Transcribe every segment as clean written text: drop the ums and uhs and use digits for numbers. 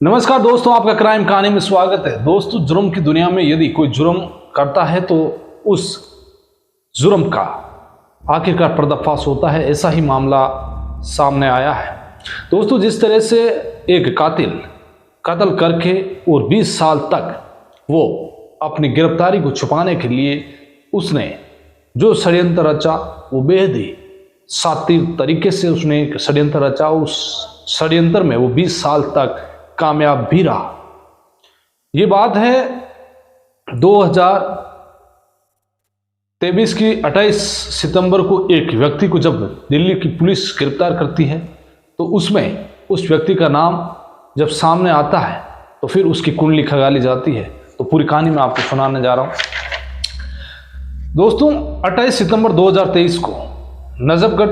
नमस्कार दोस्तों, आपका क्राइम कहानी में स्वागत है। दोस्तों, जुर्म की दुनिया में यदि कोई जुर्म करता है तो उस जुर्म का आखिरकार पर्दाफाश होता है। ऐसा ही मामला सामने आया है। दोस्तों, जिस तरह से एक कातिल कत्ल करके और 20 साल तक वो अपनी गिरफ्तारी को छुपाने के लिए उसने जो षड्यंत्र रचा, वो बेहद ही शातिर तरीके से उसने एक षड्यंत्र रचा। उस षड्यंत्र में वो 20 साल तक कामयाब भी रहा। ये बात है 2023 की 28 सितंबर को एक व्यक्ति को जब दिल्ली की पुलिस गिरफ्तार करती है तो उसमें उस व्यक्ति का नाम जब सामने आता है तो फिर उसकी कुंडली खंगाली जाती है। तो पूरी कहानी मैं आपको सुनाने जा रहा हूं। दोस्तों, 28 सितंबर 2023 को नजफगढ़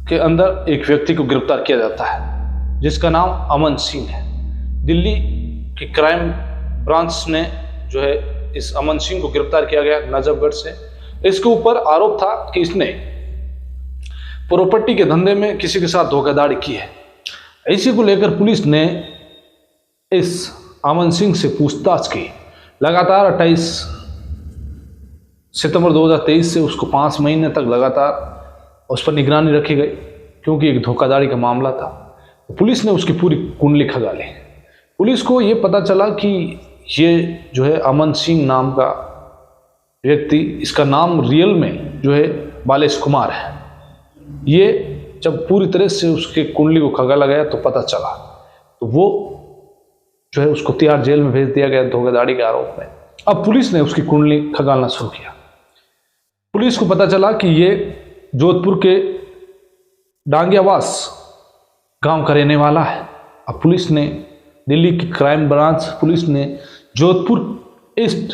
के अंदर एक व्यक्ति को गिरफ्तार किया जाता है जिसका नाम अमन सिंह है। दिल्ली की क्राइम ब्रांच ने जो है इस अमन सिंह को गिरफ्तार किया गया नजफगढ़ से। इसके ऊपर आरोप था कि इसने प्रॉपर्टी के धंधे में किसी के साथ धोखाधड़ी की है। इसी को लेकर पुलिस ने इस अमन सिंह से पूछताछ की। लगातार 28 सितंबर 2023 से उसको 5 महीने तक लगातार उस पर निगरानी रखी गई क्योंकि एक धोखाधड़ी का मामला था। पुलिस ने उसकी पूरी कुंडली खंगाली। पुलिस को ये पता चला कि ये जो है अमन सिंह नाम का व्यक्ति, इसका नाम रियल में जो है बालेश कुमार है। ये जब पूरी तरह से उसके कुंडली को खंगाला गया तो पता चला, तो वो जो है उसको तिहाड़ जेल में भेज दिया गया धोखाधड़ी के आरोप में। अब पुलिस ने उसकी कुंडली खंगालना शुरू किया। पुलिस को पता चला कि ये जोधपुर के डांगियावास गांव का रहने वाला है। अब पुलिस ने, दिल्ली की क्राइम ब्रांच पुलिस ने जोधपुर ईस्ट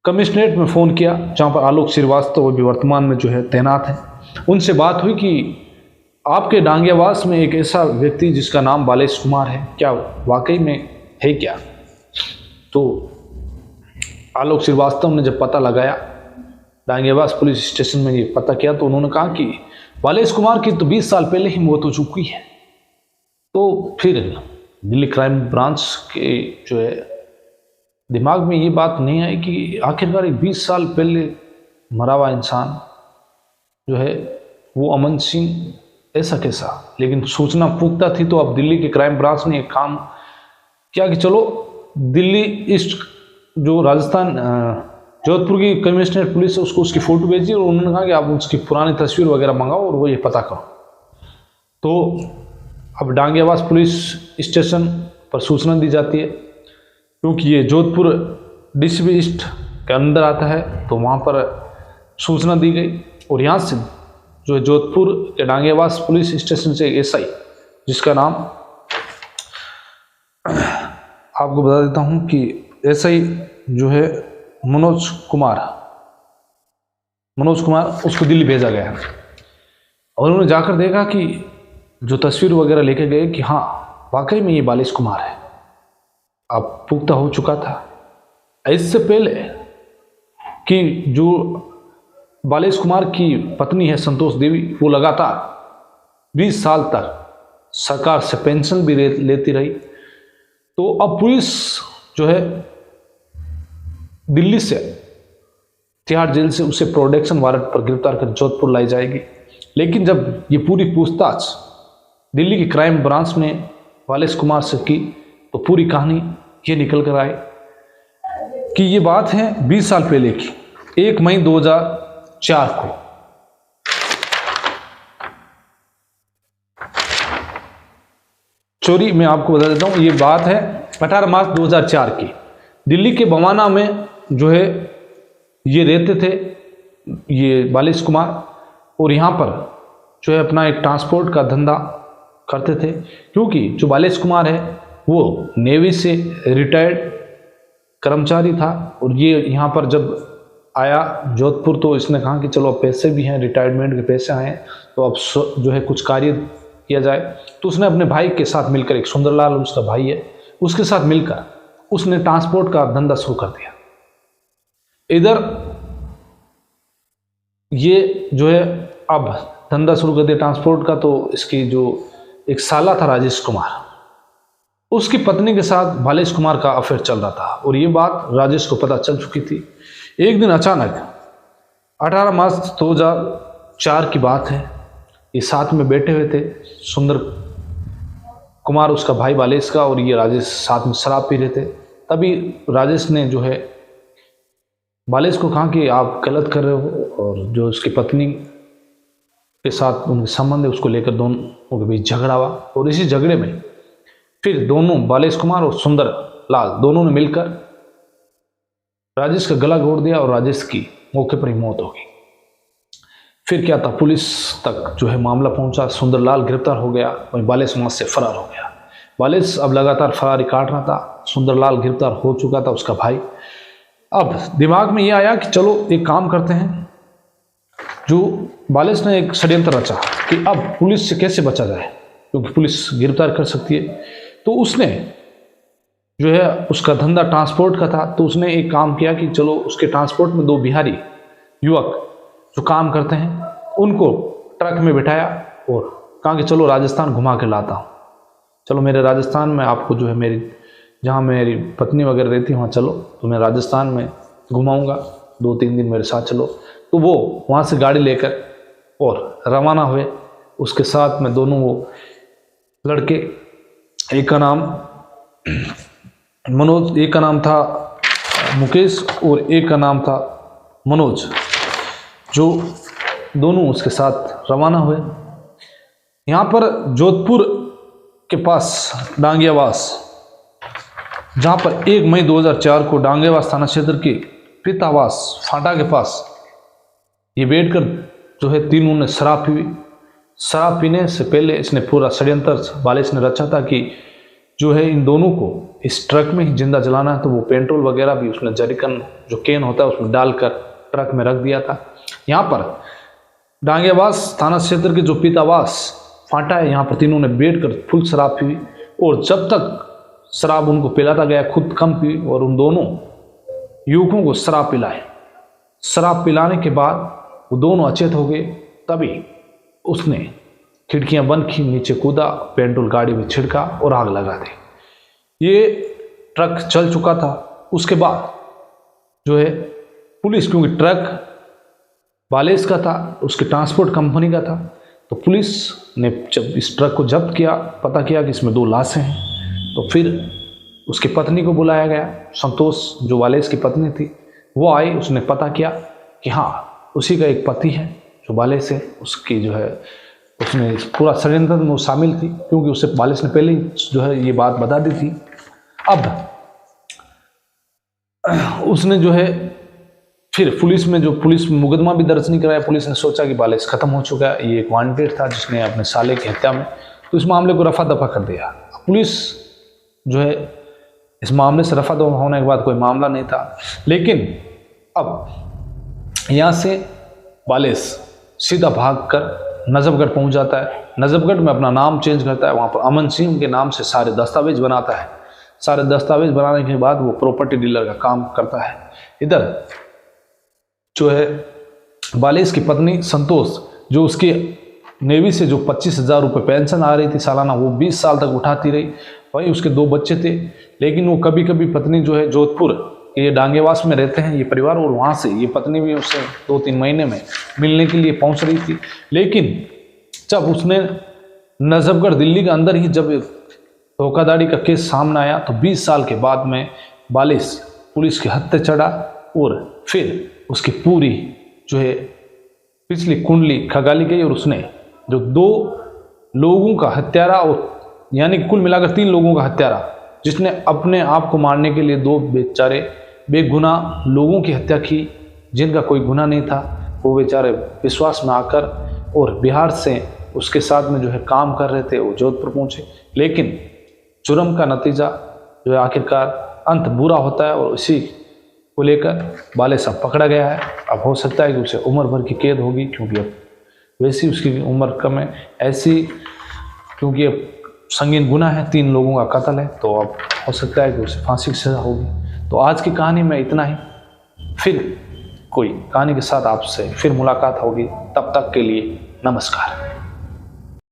कमिश्नरेट में फ़ोन किया जहां पर आलोक श्रीवास्तव अभी वर्तमान में जो है तैनात है। उनसे बात हुई कि आपके डांगियावास में एक ऐसा व्यक्ति जिसका नाम बालेश कुमार है, क्या वाकई में है क्या? तो आलोक श्रीवास्तव ने जब पता लगाया, डांगियावास पुलिस स्टेशन में ये पता किया, तो उन्होंने कहा कि बालेश कुमार की तो 20 साल पहले ही मौत हो चुकी है। तो फिर दिल्ली क्राइम ब्रांच के जो है दिमाग में ये बात नहीं आई कि आखिरकार 20 साल पहले मरा हुआ इंसान जो है वो अमन सिंह ऐसा कैसा। लेकिन सूचना पुख्ता थी, तो अब दिल्ली के क्राइम ब्रांच ने एक काम किया कि चलो दिल्ली ईस्ट जो राजस्थान जोधपुर की कमिश्नरेट पुलिस है उसको उसकी फ़ोटो भेजी और उन्होंने कहा कि आप उसकी पुरानी तस्वीर वगैरह मंगाओ और वो ये पता करो। तो अब डांगियावास पुलिस स्टेशन पर सूचना दी जाती है क्योंकि ये जोधपुर डीसीपी ईस्ट के अंदर आता है, तो वहाँ पर सूचना दी गई। और यहाँ से जो है जोधपुर के डांगियावास पुलिस स्टेशन से एक एसआई जिसका नाम आपको बता देता हूँ कि एसआई जो है मनोज कुमार, उसको दिल्ली भेजा गया और उन्होंने जाकर देखा कि जो तस्वीर वगैरह लेके गए कि हाँ वाकई में ये बालेश कुमार है। अब पुख्ता हो चुका था। इससे पहले कि जो बालेश कुमार की पत्नी है संतोष देवी, वो लगातार 20 साल तक सरकार से पेंशन भी लेती रही। तो अब पुलिस जो है दिल्ली से तिहाड़ जेल से उसे प्रोटेक्शन वारंट पर गिरफ्तार कर जोधपुर लाई जाएगी। लेकिन जब ये पूरी पूछताछ दिल्ली की क्राइम ब्रांच ने बालेश कुमार से की तो पूरी कहानी ये निकल कर आई कि ये बात है 20 साल पहले की, 1 मई 2004 को। चोरी मैं आपको बता देता हूँ, ये बात है 18 मार्च 2004 की। दिल्ली के बवाना में जो है ये रहते थे ये बालेश कुमार, और यहाँ पर जो है अपना एक ट्रांसपोर्ट का धंधा करते थे। क्योंकि जो बालेश कुमार है वो नेवी से रिटायर्ड कर्मचारी था और ये यहाँ पर जब आया जोधपुर तो इसने कहा कि चलो अब पैसे भी हैं, रिटायरमेंट के पैसे आए हैं, तो अब जो है कुछ कार्य किया जाए। तो उसने अपने भाई के साथ मिलकर, एक सुंदरलाल उसका भाई है, उसके साथ मिलकर उसने ट्रांसपोर्ट का धंधा शुरू कर दिया। इधर ये जो है अब धंधा शुरू कर दिया ट्रांसपोर्ट का। तो इसकी जो एक साला था राजेश कुमार, उसकी पत्नी के साथ बालेश कुमार का अफेयर चल रहा था और ये बात राजेश को पता चल चुकी थी। एक दिन अचानक 18 मार्च 2004 की बात है, ये साथ में बैठे हुए थे, सुंदर कुमार उसका भाई बालेश का और ये राजेश साथ में शराब पी रहे थे। तभी राजेश ने जो है बालेश को कहा कि आप गलत कर रहे हो और जो उसकी पत्नी के साथ उनके संबंध है उसको लेकर दोनों के बीच झगड़ा हुआ। और इसी झगड़े में फिर दोनों बालेश कुमार और सुंदर लाल दोनों ने मिलकर राजेश का गला घोट दिया और राजेश की मौके पर ही मौत हो गई। फिर क्या था, पुलिस तक जो है मामला पहुंचा, सुंदरलाल गिरफ्तार हो गया और बालेश वहां से फरार हो गया। बालेश अब लगातार फरारी काट रहा था, सुंदरलाल गिरफ्तार हो चुका था, उसका भाई। अब दिमाग में ये आया कि चलो एक काम करते हैं, जो बालेश ने एक षड्यंत्र रचा कि अब पुलिस से कैसे बचा जाए, क्योंकि पुलिस गिरफ्तार कर सकती है। तो उसने जो है उसका धंधा ट्रांसपोर्ट का था, तो उसने एक काम किया कि चलो उसके ट्रांसपोर्ट में 2 बिहारी युवक जो काम करते हैं उनको ट्रक में बिठाया और कहा कि चलो राजस्थान घुमा के लाता हूँ, चलो मेरे राजस्थान में आपको जो है मेरी जहाँ मेरी पत्नी वगैरह रहती है वहाँ चलो, तो मैं राजस्थान में घुमाऊँगा, 2-3 दिन मेरे साथ चलो। तो वो वहाँ से गाड़ी लेकर और रवाना हुए। उसके साथ में दोनों वो लड़के, एक का नाम मनोज, एक का नाम था मुकेश और एक का नाम था मनोज, जो दोनों उसके साथ रवाना हुए। यहाँ पर जोधपुर के पास डांगियावास, जहाँ पर 1 मई 2004 को डांगियावास थाना क्षेत्र के पितावास फाटा के पास ये बैठकर जो है तीनों ने शराब पी। शराब पीने से पहले इसने पूरा षड्यंत्र बालेश ने रचा था कि जो है इन दोनों को इस ट्रक में ही जिंदा जलाना है। तो वो पेट्रोल वगैरह भी उसने जरिकन जो कैन होता है उसमें डालकर ट्रक में रख दिया था। यहाँ पर डांगियावास थाना क्षेत्र के जो पितावास फाटा है, यहाँ पर तीनों ने बैठकर फुल शराब पी और जब तक शराब उनको पिलाता गया खुद कम पी और उन दोनों युवकों को शराब पिलाए। शराब पिलाने के बाद वो दोनों अचेत हो गए। तभी उसने खिड़कियां बंद की, नीचे कूदा, पेट्रोल गाड़ी में छिड़का और आग लगा दी। ये ट्रक चल चुका था। उसके बाद जो है पुलिस, क्योंकि ट्रक बालेश का था, उसके ट्रांसपोर्ट कंपनी का था, तो पुलिस ने जब इस ट्रक को जब्त किया, पता किया कि इसमें 2 लाशें हैं, तो फिर उसकी पत्नी को बुलाया गया। संतोष जो बालेश की पत्नी थी वो आई, उसने पता किया कि हाँ उसी का एक पति है जो बालेश है, उसकी जो है उसने पूरा षड्यंत्र में वो शामिल थी, क्योंकि उससे बालेश ने पहले ही जो है ये बात बता दी थी। अब उसने जो है फिर पुलिस में मुकदमा भी दर्ज नहीं कराया। पुलिस ने सोचा कि बालेश खत्म हो चुका है, ये एक वांटेड था जिसने अपने साले की हत्या में, तो इस मामले को रफा दफा कर दिया। पुलिस जो है इस मामले से रफा दफा होने के बाद कोई मामला नहीं था। लेकिन अब यहाँ से बालेश सीधा भागकर नजफगढ़ पहुंच जाता है। नजफगढ़ में अपना नाम चेंज करता है, वहाँ पर अमन सिंह के नाम से सारे दस्तावेज बनाता है। सारे दस्तावेज बनाने के बाद वो प्रॉपर्टी डीलर का काम करता है। इधर जो है बालेश की पत्नी संतोष, जो उसकी नेवी से जो 25,000 रुपये पेंशन आ रही थी सालाना, वो 20 साल तक उठाती रही। वही उसके 2 बच्चे थे, लेकिन वो कभी कभी पत्नी जो है जोधपुर ये डांगेवास में रहते हैं ये परिवार, और वहाँ से ये पत्नी भी उससे 2-3 महीने में मिलने के लिए पहुँच रही थी। लेकिन जब उसने नजफगढ़ दिल्ली के अंदर ही जब धोखाधड़ी का केस सामने आया, तो 20 साल के बाद में बालेश पुलिस के हत्थे चढ़ा और फिर उसकी पूरी जो है पिछली कुंडली खगाली गई और उसने जो 2 लोगों का हत्यारा, और यानी कुल मिलाकर 3 लोगों का हत्यारा, जिसने अपने आप को मारने के लिए 2 बेचारे बेगुनाह लोगों की हत्या की जिनका कोई गुनाह नहीं था, वो बेचारे विश्वास में आकर और बिहार से उसके साथ में जो है काम कर रहे थे, वो जोधपुर पहुंचे। लेकिन जुर्म का नतीजा जो है आखिरकार अंत बुरा होता है, और इसी को लेकर बालेश अब पकड़ा गया है। अब हो सकता है कि उसे उम्र भर की कैद होगी, क्योंकि अब वैसी उसकी उम्र कम है, ऐसी क्योंकि अब संगीन गुनाह है, 3 लोगों का कत्ल है, तो अब हो सकता है कि उसे फांसी की सजा होगी। तो आज की कहानी में इतना ही। फिर कोई कहानी के साथ आपसे फिर मुलाकात होगी, तब तक के लिए नमस्कार।